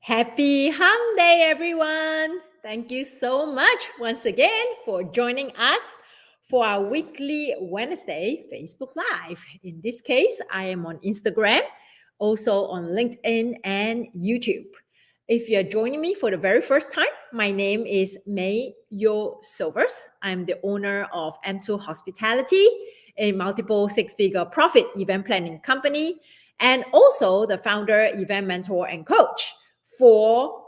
Happy Hum Day, everyone! Thank you so much once again for joining us for our weekly Wednesday Facebook Live. In this case, I am on Instagram, also on LinkedIn and YouTube. If you're joining me for the very first time, my name is May Yo Silvers. I'm the owner of M2 Hospitality, a multiple six-figure profit event planning company, and also the founder, event mentor, and coach for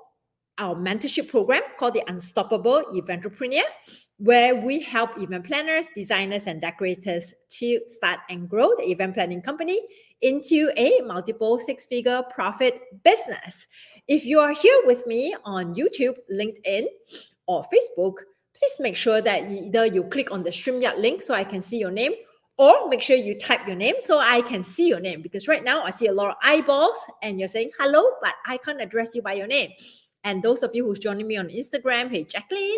our mentorship program called the Unstoppable Eventrepreneur, where we help event planners, designers, and decorators to start and grow the event planning company into a multiple six-figure profit business. If you are here with me on YouTube, LinkedIn, or Facebook, please make sure that either you click on the StreamYard link so I can see your name, or make sure you type your name so I can see your name. Because right now I see a lot of eyeballs and you're saying hello, but I can't address you by your name. And those of you who's joining me on Instagram, hey Jacqueline,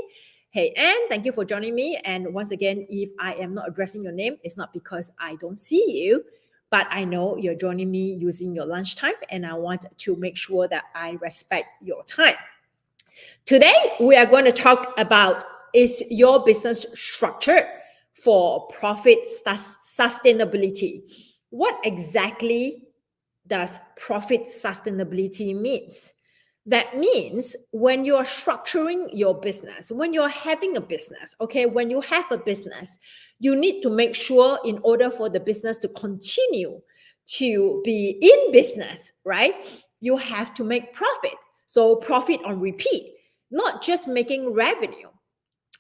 hey Anne, thank you for joining me. And once again, if I am not addressing your name, it's not because I don't see you, but I know you're joining me using your lunchtime and I want to make sure that I respect your time. Today, we are going to talk about, is your business structured for profit sustainability? What exactly does profit sustainability means? That means when you're structuring your business, when you're having a business, okay, when you have a business, you need to make sure in order for the business to continue to be in business, right? You have to make profit. So profit on repeat, not just making revenue.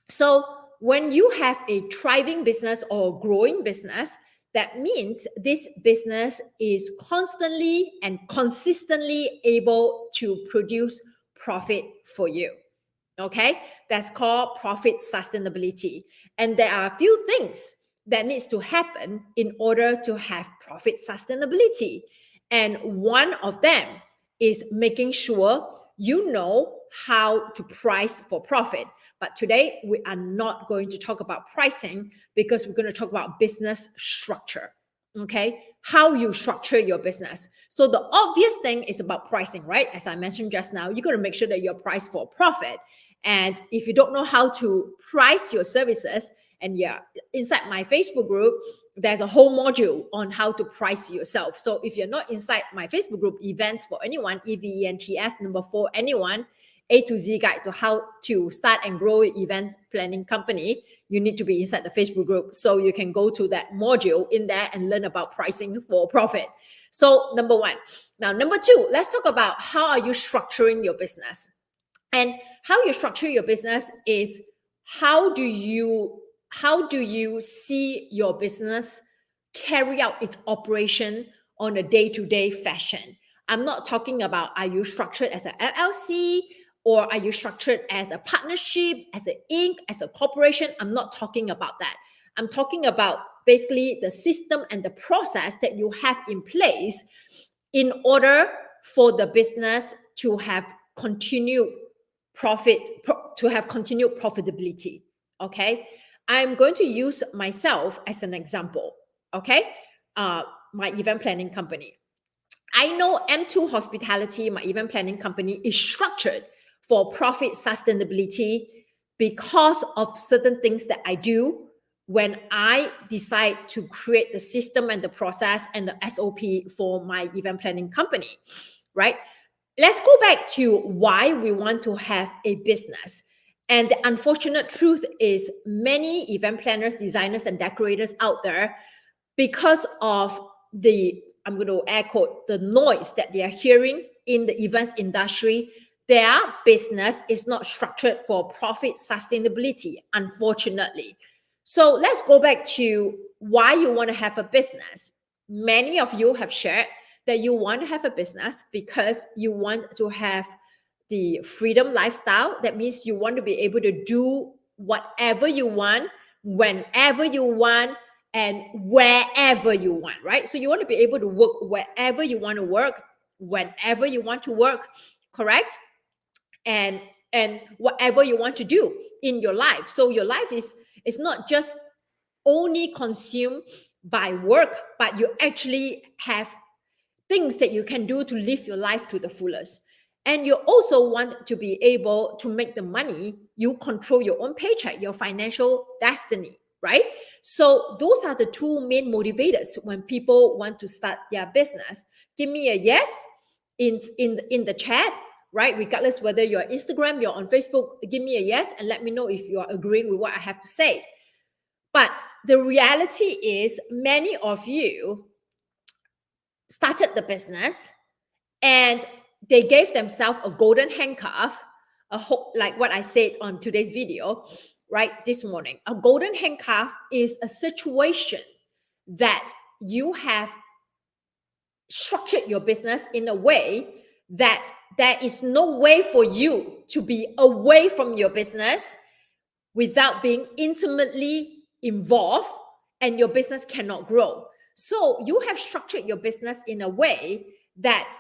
So when you have a thriving business or growing business, that means this business is constantly and consistently able to produce profit for you. Okay, that's called profit sustainability. And there are a few things that needs to happen in order to have profit sustainability. And one of them is making sure you know how to price for profit. But today we are not going to talk about pricing because we're going to talk about business structure. Okay, how you structure your business. So the obvious thing is about pricing, right? As I mentioned just now, you got to make sure that you're priced for profit. And if you don't know how to price your services, and yeah, inside my Facebook group, there's a whole module on how to price yourself. So if you're not inside my Facebook group, Events for Anyone, EVENTS, number 4, anyone, A to Z guide to how to start and grow an event planning company, you need to be inside the Facebook group. So you can go to that module in there and learn about pricing for profit. So number 1. Now, number 2, let's talk about how are you structuring your business. And how you structure your business is how do you see your business carry out its operation on a day-to-day fashion. I'm not talking about are you structured as an LLC or are you structured as a partnership, as an Inc., as a corporation. I'm not talking about that. I'm talking about basically the system and the process that you have in place in order for the business to have continued profitability. Okay, I'm going to use myself as an example. Okay, my event planning company. I know M2 Hospitality, my event planning company, is structured for profit sustainability because of certain things that I do when I decide to create the system and the process and the SOP for my event planning company, right? Let's go back to why we want to have a business. And the unfortunate truth is many event planners, designers, and decorators out there, because of the, I'm going to air quote, the noise that they are hearing in the events industry, their business is not structured for profit sustainability, unfortunately. So let's go back to why you want to have a business. Many of you have shared that you want to have a business because you want to have the freedom lifestyle. That means you want to be able to do whatever you want, whenever you want, and wherever you want, right? So you want to be able to work wherever you want to work, whenever you want to work, correct? And whatever you want to do in your life. So your life is not just only consumed by work, but you actually have things that you can do to live your life to the fullest. And you also want to be able to make the money. You control your own paycheck, your financial destiny, right? So those are the two main motivators when people want to start their business. Give me a yes in the chat, right? Regardless whether you're on Instagram, you're on Facebook, give me a yes and let me know if you are agreeing with what I have to say. But the reality is many of you started the business and they gave themselves a golden handcuff, like what I said on today's video, right? This morning, a golden handcuff is a situation that you have structured your business in a way that there is no way for you to be away from your business without being intimately involved, and your business cannot grow. So you have structured your business in a way that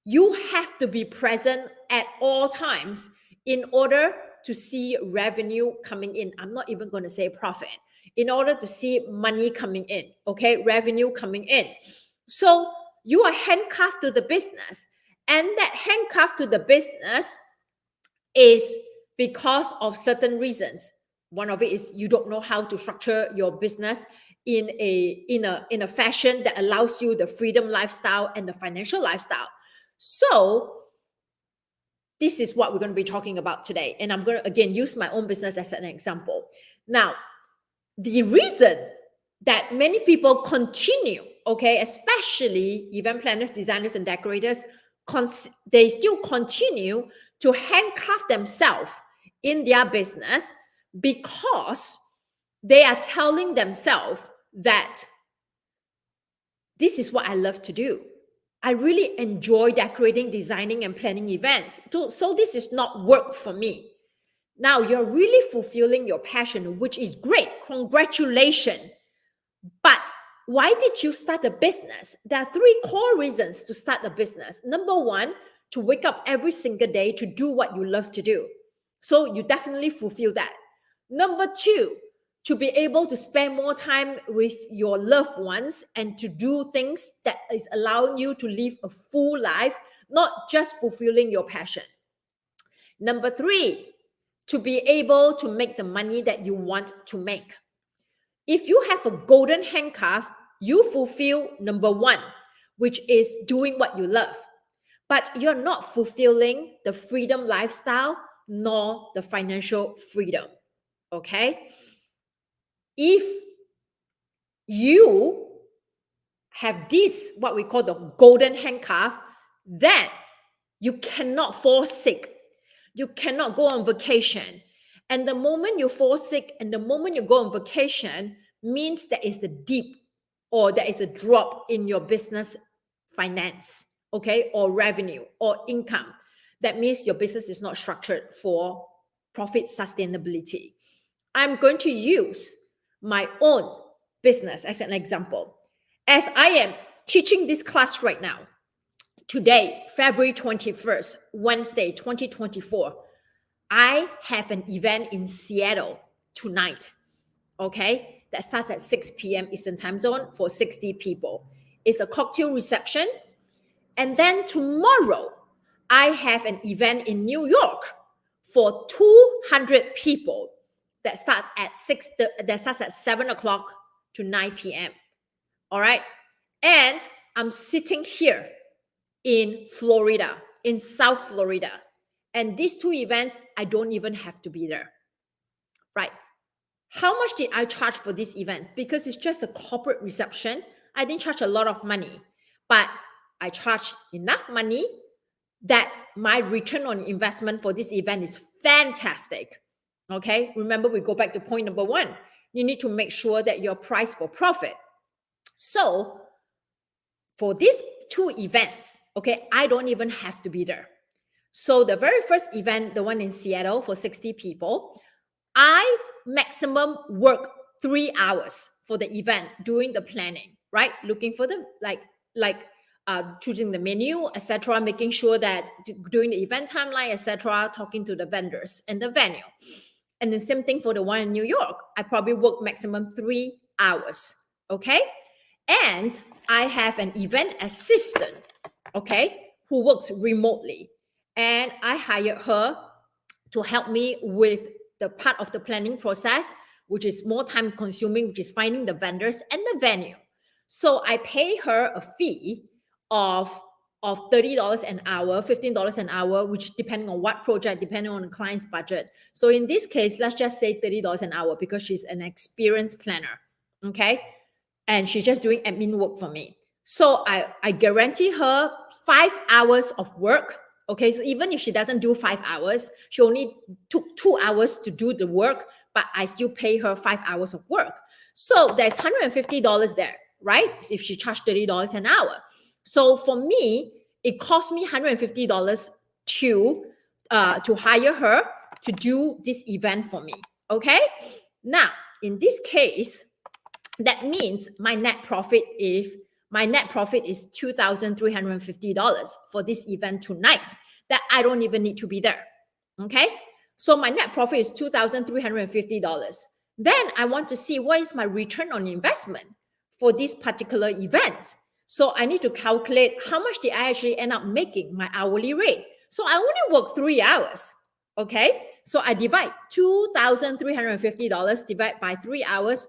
you have to be present at all times in order to see revenue coming in. I'm not even going to say profit. In order to see money coming in, okay, revenue coming in. So you are handcuffed to the business, and that handcuff to the business is because of certain reasons. One of it is you don't know how to structure your business in a fashion that allows you the freedom lifestyle and the financial lifestyle. So this is what we're going to be talking about today. And I'm going to, again, use my own business as an example. Now, the reason that many people continue, okay, especially event planners, designers, and decorators, they still continue to handcuff themselves in their business because they are telling themselves that this is what I love to do. I really enjoy decorating, designing, and planning events. So this is not work for me. Now you're really fulfilling your passion, which is great. Congratulations. But why did you start a business? There are three core reasons to start a business. Number one, to wake up every single day to do what you love to do. So you definitely fulfill that. Number two, to be able to spend more time with your loved ones and to do things that is allowing you to live a full life, not just fulfilling your passion. Number three, to be able to make the money that you want to make. If you have a golden handcuff, you fulfill number one, which is doing what you love. But you're not fulfilling the freedom lifestyle nor the financial freedom. Okay? If you have this, what we call the golden handcuff, then you cannot fall sick. You cannot go on vacation. And the moment you fall sick and the moment you go on vacation means there is a dip or there is a drop in your business finance, okay, or revenue or income. That means your business is not structured for profit sustainability. I'm going to use my own business as an example. As I am teaching this class right now, today, February 21st, Wednesday, 2024, I have an event in Seattle tonight, okay? That starts at 6 p.m. Eastern Time Zone for 60 people. It's a cocktail reception. And then tomorrow, I have an event in New York for 200 people that starts at 7 o'clock to 9 p.m. All right? And I'm sitting here in Florida, in South Florida. And these two events, I don't even have to be there, right? How much did I charge for these events? Because it's just a corporate reception, I didn't charge a lot of money, but I charge enough money that my return on investment for this event is fantastic. Okay, remember we go back to point number one. You need to make sure that you're priced for profit. So for these two events, okay, I don't even have to be there. So the very first event, the one in Seattle for 60 people, I maximum work 3 hours for the event, doing the planning, right? Looking for the choosing the menu, etc., making sure that doing the event timeline, etc., talking to the vendors and the venue. And the same thing for the one in New York. I probably work maximum 3 hours, okay? And I have an event assistant, okay, who works remotely. and I hired her to help me with the part of the planning process, which is more time consuming, which is finding the vendors and the venue. So I pay her a fee of $30 an hour, $15 an hour, which depending on what project, depending on the client's budget. So in this case, let's just say $30 an hour because she's an experienced planner. Okay. And she's just doing admin work for me. So I guarantee her 5 hours of work. Okay, so even if she doesn't do 5 hours, she only took 2 hours to do the work, but I still pay her 5 hours of work. So there's $150 there, right? If she charged $30 an hour. So for me, it cost me $150 to hire her to do this event for me. Okay. Now, in this case, that means my net profit is $2,350 for this event tonight that I don't even need to be there. Okay. So my net profit is $2,350. Then I want to see what is my return on investment for this particular event. So I need to calculate how much did I actually end up making my hourly rate. So I only work 3 hours. Okay. So I divide $2,350 divide by 3 hours.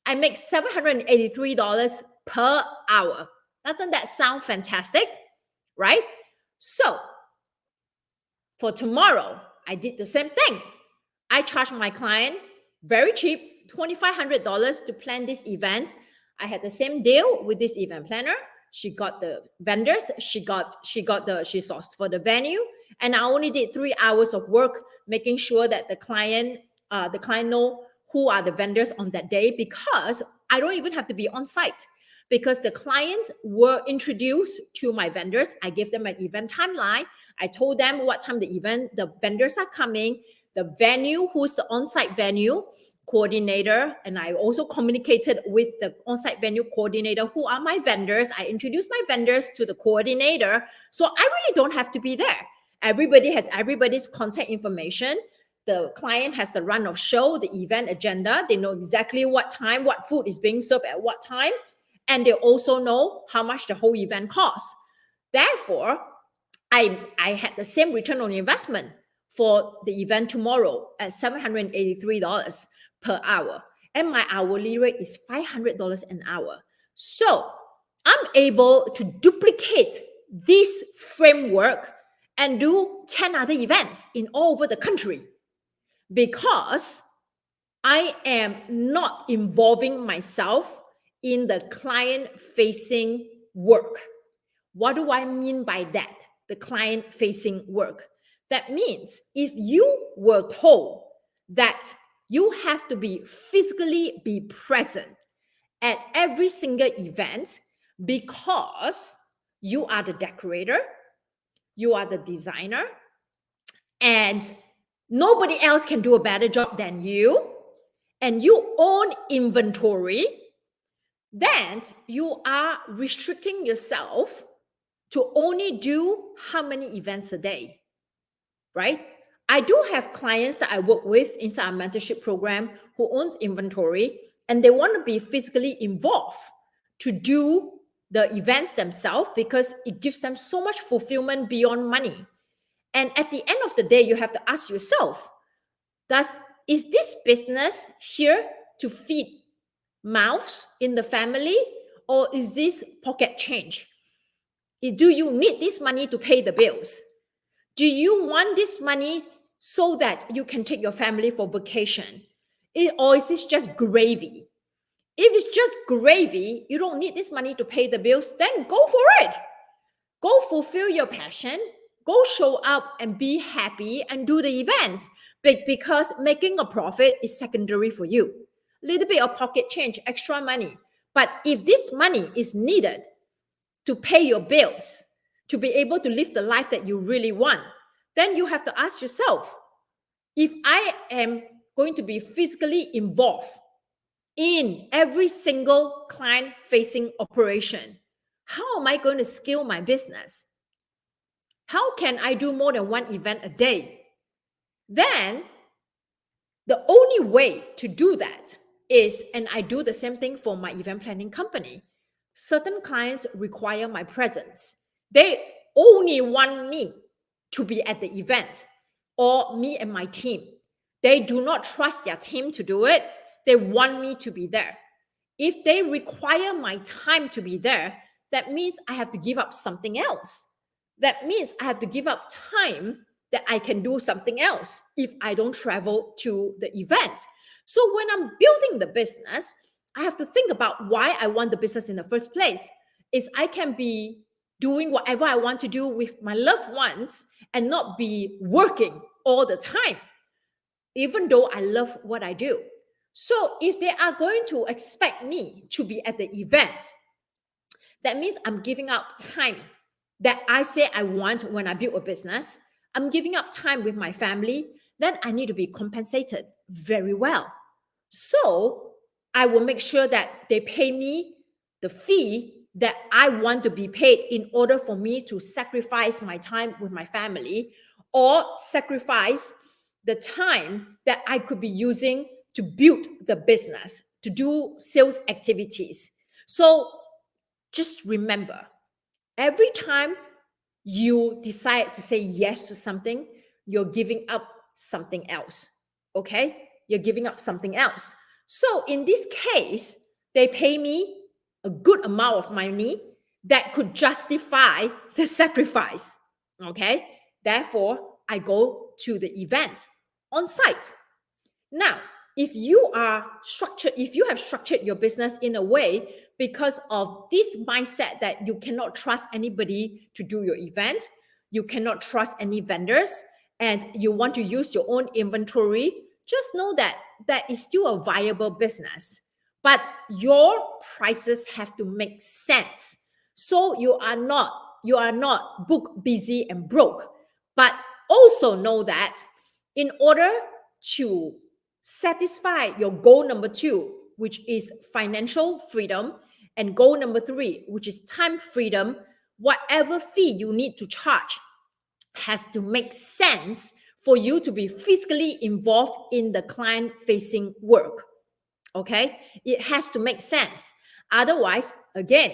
I make $783 per hour. Doesn't that sound fantastic? Right? So for tomorrow, I did the same thing. I charged my client very cheap, $2,500 to plan this event. I had the same deal with this event planner. She got the vendors, she sourced for the venue, and I only did 3 hours of work making sure that the client know who are the vendors on that day, because I don't even have to be on site, because the clients were introduced to my vendors. I gave them an event timeline. I told them what time the vendors are coming, the venue, who's the on-site venue coordinator, and I also communicated with the on-site venue coordinator who are my vendors. I introduced my vendors to the coordinator, so I really don't have to be there. Everybody has everybody's contact information. The client has the run of show, the event agenda. They know exactly what time, what food is being served at what time, and they also know how much the whole event costs. Therefore, I had the same return on investment for the event tomorrow at $783 per hour. And my hourly rate is $500 an hour. So I'm able to duplicate this framework and do 10 other events in all over the country, because I am not involving myself in the client-facing work. What do I mean by that? The client-facing work. That means if you were told that you have to physically be present at every single event because you are the decorator, you are the designer, and nobody else can do a better job than you, and you own inventory, then you are restricting yourself to only do how many events a day, right? I do have clients that I work with inside our mentorship program who owns inventory, and they want to be physically involved to do the events themselves because it gives them so much fulfillment beyond money. And at the end of the day, you have to ask yourself, is this business here to feed mouths in the family, or is this pocket change? Do you need this money to pay the bills? Do you want this money so that you can take your family for vacation? Or is this just gravy? If it's just gravy, you don't need this money to pay the bills, then go for it. Go fulfill your passion. Go show up and be happy and do the events, because making a profit is secondary for you. A little bit of pocket change, extra money. But if this money is needed to pay your bills, to be able to live the life that you really want, then you have to ask yourself, if I am going to be physically involved in every single client-facing operation, how am I going to scale my business? How can I do more than one event a day? Then the only way to do that is, and I do the same thing for my event planning company, certain clients require my presence. They only want me to be at the event, or me and my team. They do not trust their team to do it. They want me to be there. If they require my time to be there, that means I have to give up something else. That means I have to give up time that I can do something else if I don't travel to the event. So when I'm building the business, I have to think about why I want the business in the first place. Is I can be doing whatever I want to do with my loved ones and not be working all the time, even though I love what I do. So if they are going to expect me to be at the event, that means I'm giving up time that I say I want when I build a business. I'm giving up time with my family. Then I need to be compensated very well. So I will make sure that they pay me the fee that I want to be paid in order for me to sacrifice my time with my family, or sacrifice the time that I could be using to build the business, to do sales activities. So just remember, every time you decide to say yes to something, you're giving up something else. Okay? You're giving up something else. So in this case, they pay me a good amount of money that could justify the sacrifice. Okay? Therefore, I go to the event on site. Now, if you have structured your business in a way because of this mindset that you cannot trust anybody to do your event, you cannot trust any vendors, and you want to use your own inventory, just know that that is still a viable business. But your prices have to make sense. So you are not book busy and broke. But also know that in order to satisfy your goal number 2, which is financial freedom, and goal number 3, which is time freedom, whatever fee you need to charge has to make sense for you to be physically involved in the client-facing work. Okay? It has to make sense. Otherwise, again,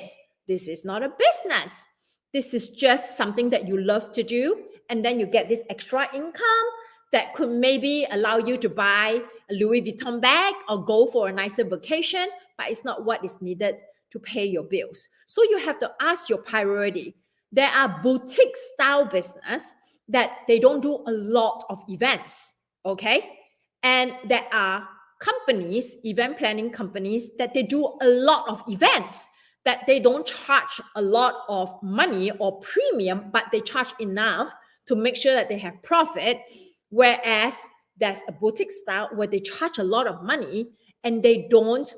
this is not a business. This is just something that you love to do, and then you get this extra income that could maybe allow you to buy a Louis Vuitton bag or go for a nicer vacation, but it's not what is needed to pay your bills. So you have to ask your priority. There are boutique style business that they don't do a lot of events, okay? And there are companies, event planning companies, that they do a lot of events, that they don't charge a lot of money or premium, but they charge enough to make sure that they have profit. Whereas there's a boutique style where they charge a lot of money and they don't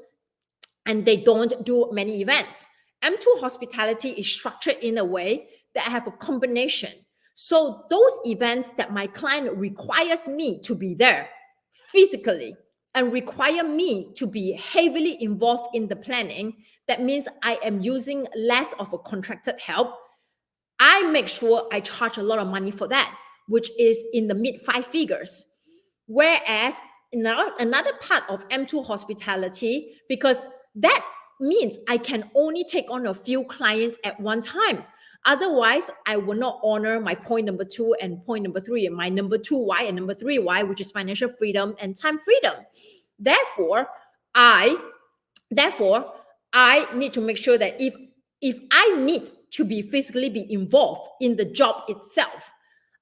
do many events. M2 Hospitality is structured in a way that I have a combination. So those events that my client requires me to be there physically and require me to be heavily involved in the planning, that means I am using less of a contracted help. I make sure I charge a lot of money for that, which is in the mid 5 figures. Whereas now another part of M2 Hospitality, because that means I can only take on a few clients at one time. Otherwise, I will not honor my point number 2 and point number 3, and my number 2 why and number 3 why, which is financial freedom and time freedom. Therefore, I need to make sure that if I need to be physically be involved in the job itself,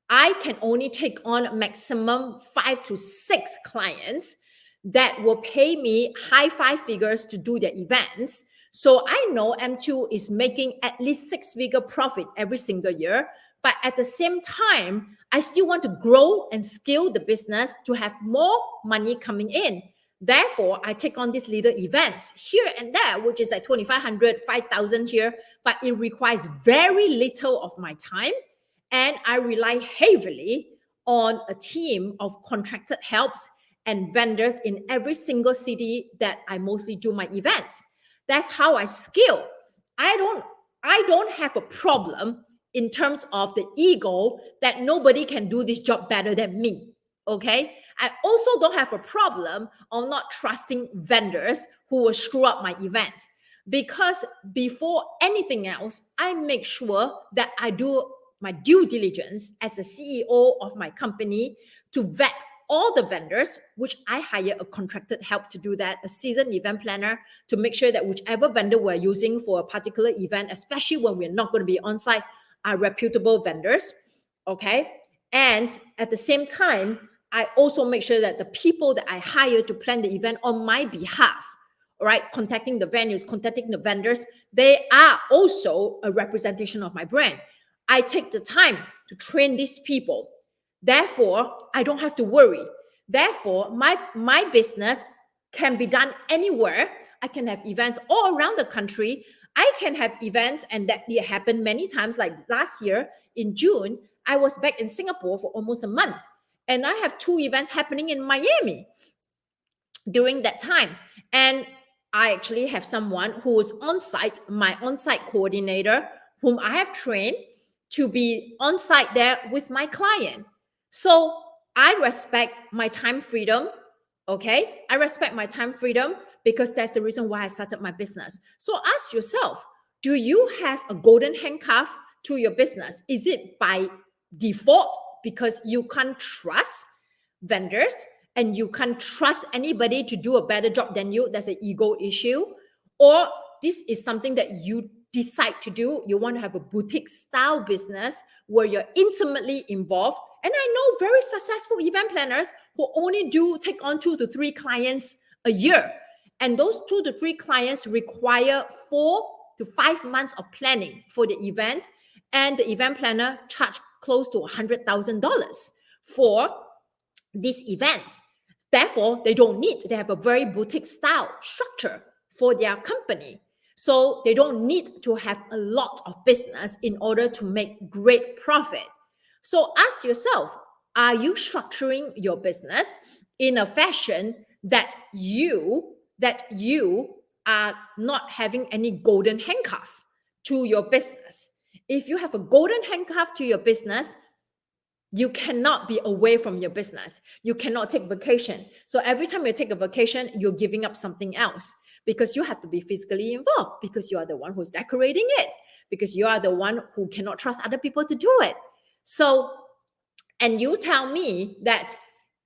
I can only take on maximum 5 to 6 clients that will pay me high 5 figures to do their events. So I know M2 is making at least 6-figure profit every single year. But at the same time, I still want to grow and scale the business to have more money coming in. Therefore, I take on these little events here and there, which is like 2,500, 5,000 here, but it requires very little of my time. And I rely heavily on a team of contracted helps and vendors in every single city that I mostly do my events. That's how I scale. I don't have a problem in terms of the ego that nobody can do this job better than me. Okay. I also don't have a problem of not trusting vendors who will screw up my event, because before anything else, I make sure that I do my due diligence as a CEO of my company to vet all the vendors, which I hire a contracted help to do that, a seasoned event planner, to make sure that whichever vendor we're using for a particular event, especially when we're not going to be on site, are reputable vendors. Okay. And at the same time, I also make sure that the people that I hire to plan the event on my behalf, all right, contacting the venues, contacting the vendors, they are also a representation of my brand. I take the time to train these people. Therefore, I don't have to worry. Therefore, my business can be done anywhere. I can have events all around the country. I can have events, and that it happened many times. Like last year in June, I was back in Singapore for almost a month, and I have 2 events happening in Miami during that time. And I actually have someone who is on site, my on site coordinator, whom I have trained to be on site there with my client. So I respect my time freedom. Okay. I respect my time freedom because that's the reason why I started my business. So ask yourself, do you have a golden handcuff to your business? Is it by default because you can't trust vendors and you can't trust anybody to do a better job than you? That's an ego issue. Or this is something that you decide to do. You want to have a boutique style business where you're intimately involved. And I know very successful event planners who only take on 2 to 3 clients a year. And those 2 to 3 clients require 4 to 5 months of planning for the event. And the event planner charge close to $100,000 for these events. Therefore, they have a very boutique style structure for their company. So they don't need to have a lot of business in order to make great profit. So ask yourself, are you structuring your business in a fashion that you are not having any golden handcuff to your business? If you have a golden handcuff to your business, you cannot be away from your business. You cannot take vacation. So every time you take a vacation, you're giving up something else because you have to be physically involved, because you are the one who's decorating it, because you are the one who cannot trust other people to do it. So, and you tell me that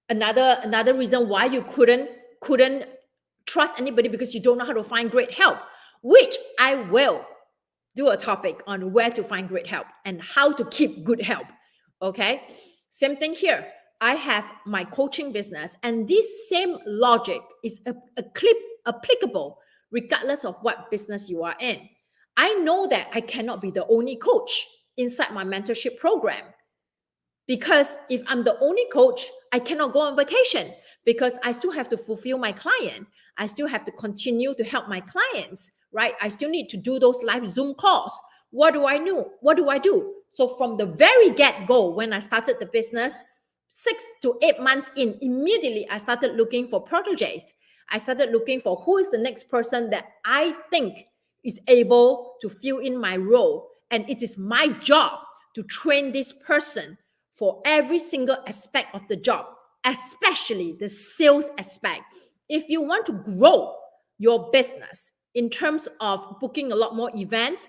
another reason why you couldn't trust anybody because you don't know how to find great help, which I will do a topic on where to find great help and how to keep good help. Okay. Same thing here. I have my coaching business, and this same logic is applicable regardless of what business you are in. I know that I cannot be the only coach inside my mentorship program, because if I'm the only coach, I cannot go on vacation because I still have to fulfill my client. I still have to continue to help my clients, right? I still need to do those live Zoom calls. What do I do? What do I do? So from the very get-go, when I started the business, 6 to 8 months in, immediately I started looking for proteges. I started looking for who is the next person that I think is able to fill in my role. And it is my job to train this person for every single aspect of the job, especially the sales aspect. If you want to grow your business in terms of booking a lot more events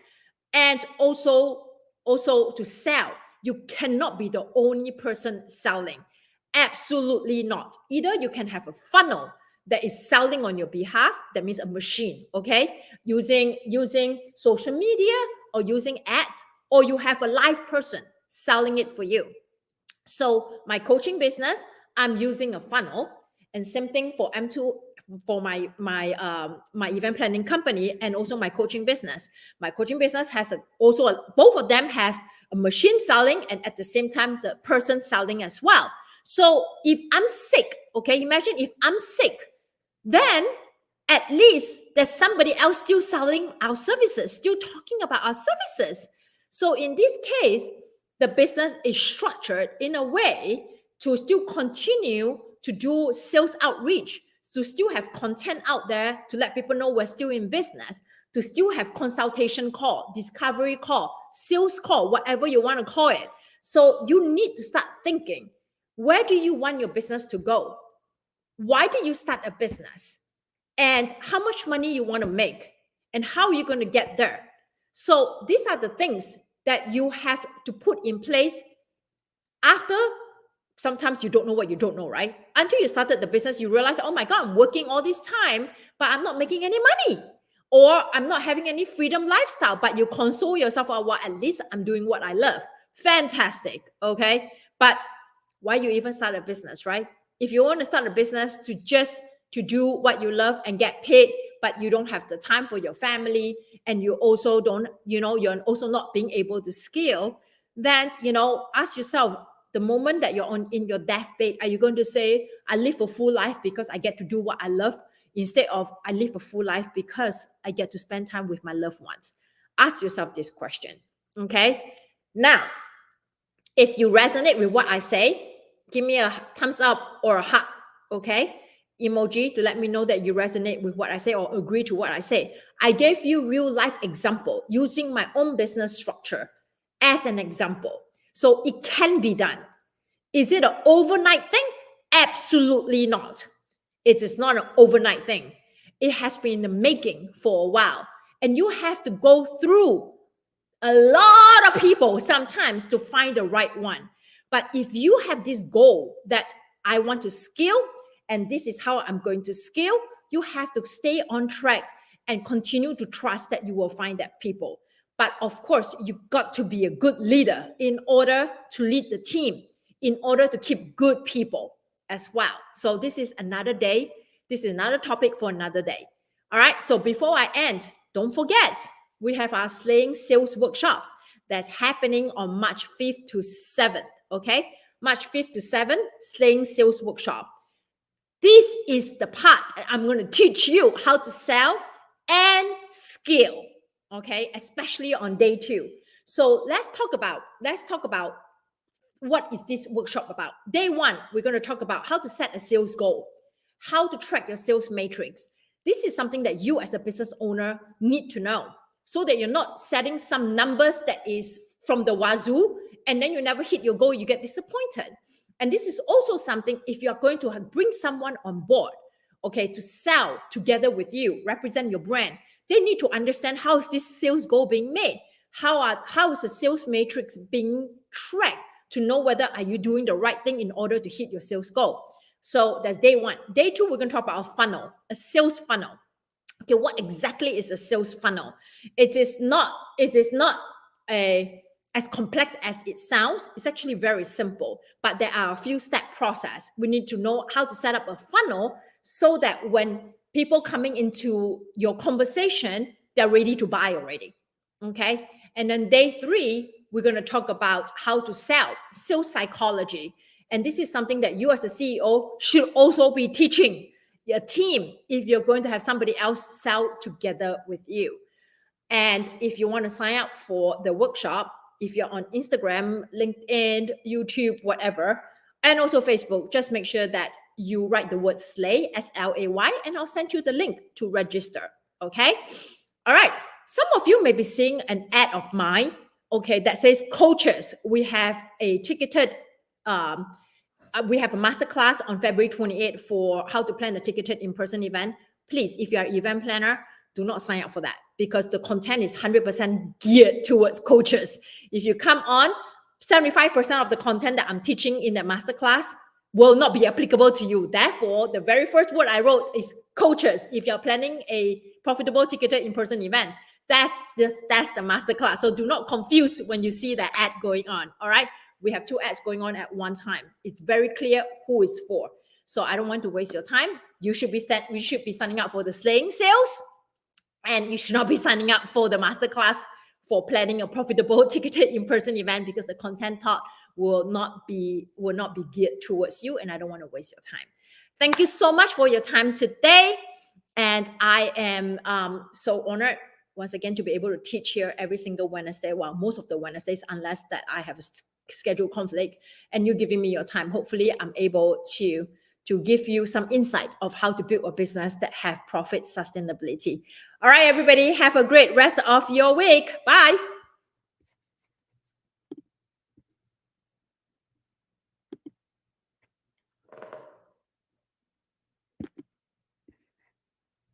and also to sell, you cannot be the only person selling. Absolutely not. Either you can have a funnel that is selling on your behalf, that means a machine, okay, using social media or using ads, or you have a live person selling it for you. So my business, I'm using a funnel, and same thing for M2, for my event planning company, and also my coaching business. My coaching business has both of them have a machine selling, and at the same time the person selling as well. So if I'm sick, okay, imagine if I'm sick, then at least there's somebody else still selling our services, still talking about our services. So in this case, the business is structured in a way to still continue to do sales outreach, to still have content out there to let people know we're still in business, to still have consultation call, discovery call, sales call, whatever you want to call it. So you need to start thinking, where do you want your business to go? Why did you start a business? And how much money you want to make? And how are you going to get there? So these are the things that you have to put in place after. Sometimes you don't know what you don't know, right? Until you started the business, you realize, oh my God, I'm working all this time, but I'm not making any money. Or I'm not having any freedom lifestyle, but you console yourself, oh, well, at least I'm doing what I love. Fantastic, okay? But why you even start a business, right? If you want to start a business to do what you love and get paid, but you don't have the time for your family, and you also don't, you're also not being able to scale, then, ask yourself, the moment that you're in your deathbed, are you going to say, I live a full life because I get to do what I love, instead of I live a full life because I get to spend time with my loved ones? Ask yourself this question, okay? Now, if you resonate with what I say, give me a thumbs up or a heart, okay? Emoji to let me know that you resonate with what I say or agree to what I say. I gave you real life example using my own business structure as an example. So it can be done. Is it an overnight thing? Absolutely not. It is not an overnight thing. It has been in the making for a while. And you have to go through a lot of people sometimes to find the right one. But if you have this goal that I want to scale, and this is how I'm going to scale, you have to stay on track and continue to trust that you will find that people. But of course, you got to be a good leader in order to lead the team, in order to keep good people as well. So this is another day. This is another topic for another day. All right. So before I end, don't forget, we have our slaying sales workshop that's happening on March 5th to 7th. Okay. March 5th to 7th, slaying sales workshop. This is the part I'm going to teach you how to sell and scale. Okay. Especially on day 2. So let's talk about what is this workshop about. Day 1, we're going to talk about how to set a sales goal, how to track your sales matrix. This is something that you as a business owner need to know, so that you're not setting some numbers that is from the wazoo, and then you never hit your goal, you get disappointed. And this is also something, if you're going to bring someone on board, okay, to sell together with you, represent your brand, they need to understand how is this sales goal being made, how is the sales matrix being tracked, to know whether are you doing the right thing in order to hit your sales goal. So that's day 1. Day 2, we're going to talk about a funnel, a sales funnel. Okay, what exactly is a sales funnel? It is not as complex as it sounds. It's actually very simple, but there are a few step process. We need to know how to set up a funnel so that when people coming into your conversation, they're ready to buy already. Okay. And then day 3, we're going to talk about how to sell, sales psychology. And this is something that you as a CEO should also be teaching your team if you're going to have somebody else sell together with you. And if you want to sign up for the workshop, if you're on Instagram, LinkedIn, YouTube, whatever, and also Facebook, just make sure that you write the word SLAY, SLAY, and I'll send you the link to register. Okay. All right. Some of you may be seeing an ad of mine, okay, that says coaches. We have a ticketed, we have a masterclass on February 28th for how to plan a ticketed in-person event. Please, if you're an event planner, do not sign up for that, because the content is 100% geared towards coaches. If you come on, 75% of the content that I'm teaching in that masterclass will not be applicable to you. Therefore, the very first word I wrote is coaches. If you're planning a profitable ticketed in-person event, that's the masterclass. So do not confuse when you see that ad going on. All right. We have 2 ads going on at one time. It's very clear who is for. So I don't want to waste your time. You should be signing up for the slaying sales, and you should not be signing up for the masterclass for planning a profitable ticketed in-person event, because the content taught will not be geared towards you, and I don't want to waste your time. Thank you so much for your time today. And I am so honored once again to be able to teach here every single Wednesday, well, most of the Wednesdays, unless that I have a schedule conflict, and you giving me your time. Hopefully I'm able to give you some insight of how to build a business that have profit sustainability. All right, everybody, have a great rest of your week. Bye.